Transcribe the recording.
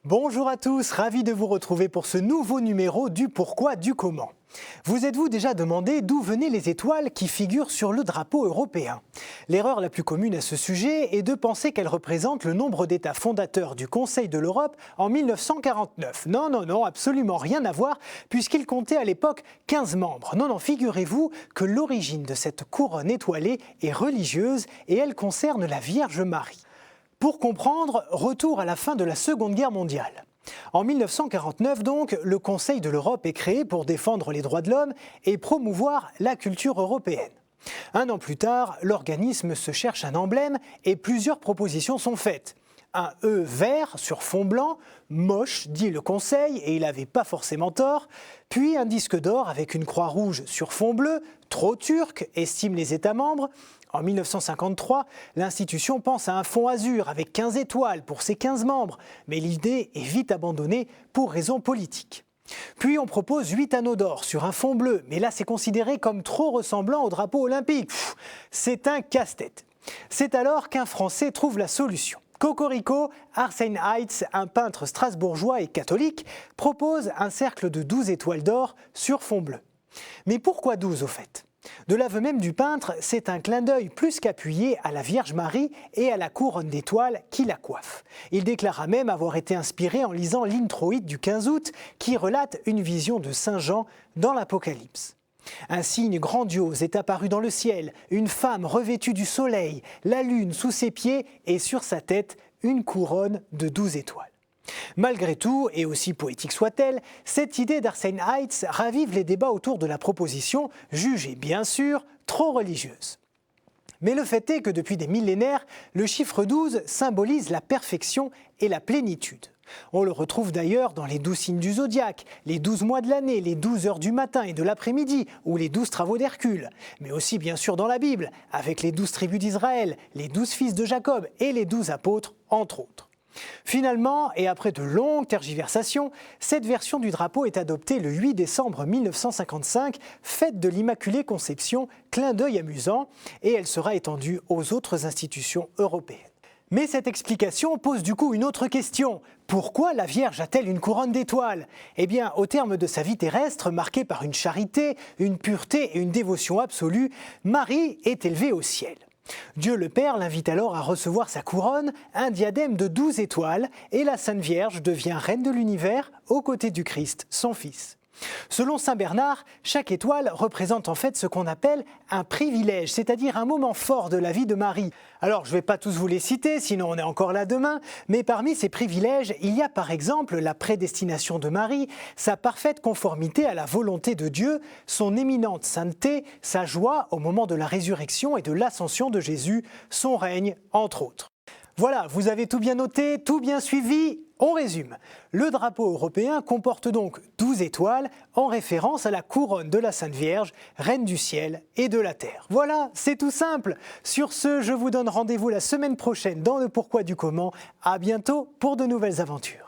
Bonjour à tous, ravi de vous retrouver pour ce nouveau numéro du Pourquoi du Comment. Vous êtes-vous déjà demandé d'où venaient les étoiles qui figurent sur le drapeau européen? L'erreur la plus commune à ce sujet est de penser qu'elles représentent le nombre d'États fondateurs du Conseil de l'Europe en 1949. Non, absolument rien à voir, puisqu'il comptait à l'époque 15 membres. Non, figurez-vous que l'origine de cette couronne étoilée est religieuse et elle concerne la Vierge Marie. Pour comprendre, retour à la fin de la Seconde Guerre mondiale. En 1949 donc, le Conseil de l'Europe est créé pour défendre les droits de l'homme et promouvoir la culture européenne. Un an plus tard, l'organisme se cherche un emblème et plusieurs propositions sont faites. Un E vert sur fond blanc, moche, dit le Conseil, et il n'avait pas forcément tort, puis un disque d'or avec une croix rouge sur fond bleu, trop turc, estiment les États membres. En 1953, l'institution pense à un fond azur avec 15 étoiles pour ses 15 membres, mais l'idée est vite abandonnée pour raisons politiques. Puis on propose 8 anneaux d'or sur un fond bleu, mais là c'est considéré comme trop ressemblant au drapeau olympique. C'est un casse-tête. C'est alors qu'un Français trouve la solution. Cocorico, Arsène Heitz, un peintre strasbourgeois et catholique, propose un cercle de 12 étoiles d'or sur fond bleu. Mais pourquoi 12 au fait ? De l'aveu même du peintre, c'est un clin d'œil plus qu'appuyé à la Vierge Marie et à la couronne d'étoiles qui la coiffe. Il déclara même avoir été inspiré en lisant l'introïde du 15 août qui relate une vision de Saint Jean dans l'Apocalypse. Un signe grandiose est apparu dans le ciel, une femme revêtue du soleil, la lune sous ses pieds et sur sa tête une couronne de 12 étoiles. Malgré tout, et aussi poétique soit-elle, cette idée d'Arsène Heitz ravive les débats autour de la proposition, jugée bien sûr trop religieuse. Mais le fait est que depuis des millénaires, le chiffre 12 symbolise la perfection et la plénitude. On le retrouve d'ailleurs dans les 12 signes du zodiaque, les 12 mois de l'année, les 12 heures du matin et de l'après-midi, ou les 12 travaux d'Hercule. Mais aussi bien sûr dans la Bible, avec les 12 tribus d'Israël, les 12 fils de Jacob et les 12 apôtres, entre autres. Finalement, et après de longues tergiversations, cette version du drapeau est adoptée le 8 décembre 1955, fête de l'Immaculée Conception, clin d'œil amusant, et elle sera étendue aux autres institutions européennes. Mais cette explication pose du coup une autre question. Pourquoi la Vierge a-t-elle une couronne d'étoiles ? Eh bien, au terme de sa vie terrestre, marquée par une charité, une pureté et une dévotion absolue, Marie est élevée au ciel. Dieu le Père l'invite alors à recevoir sa couronne, un diadème de 12 étoiles, et la Sainte Vierge devient reine de l'univers aux côtés du Christ, son Fils. Selon saint Bernard, chaque étoile représente en fait ce qu'on appelle un privilège, c'est-à-dire un moment fort de la vie de Marie. Alors je ne vais pas tous vous les citer, sinon on est encore là demain, mais parmi ces privilèges, il y a par exemple la prédestination de Marie, sa parfaite conformité à la volonté de Dieu, son éminente sainteté, sa joie au moment de la résurrection et de l'ascension de Jésus, son règne, entre autres. Voilà, vous avez tout bien noté, tout bien suivi. On résume. Le drapeau européen comporte donc 12 étoiles en référence à la couronne de la Sainte Vierge, reine du ciel et de la terre. Voilà, c'est tout simple. Sur ce, je vous donne rendez-vous la semaine prochaine dans le Pourquoi du Comment. À bientôt pour de nouvelles aventures.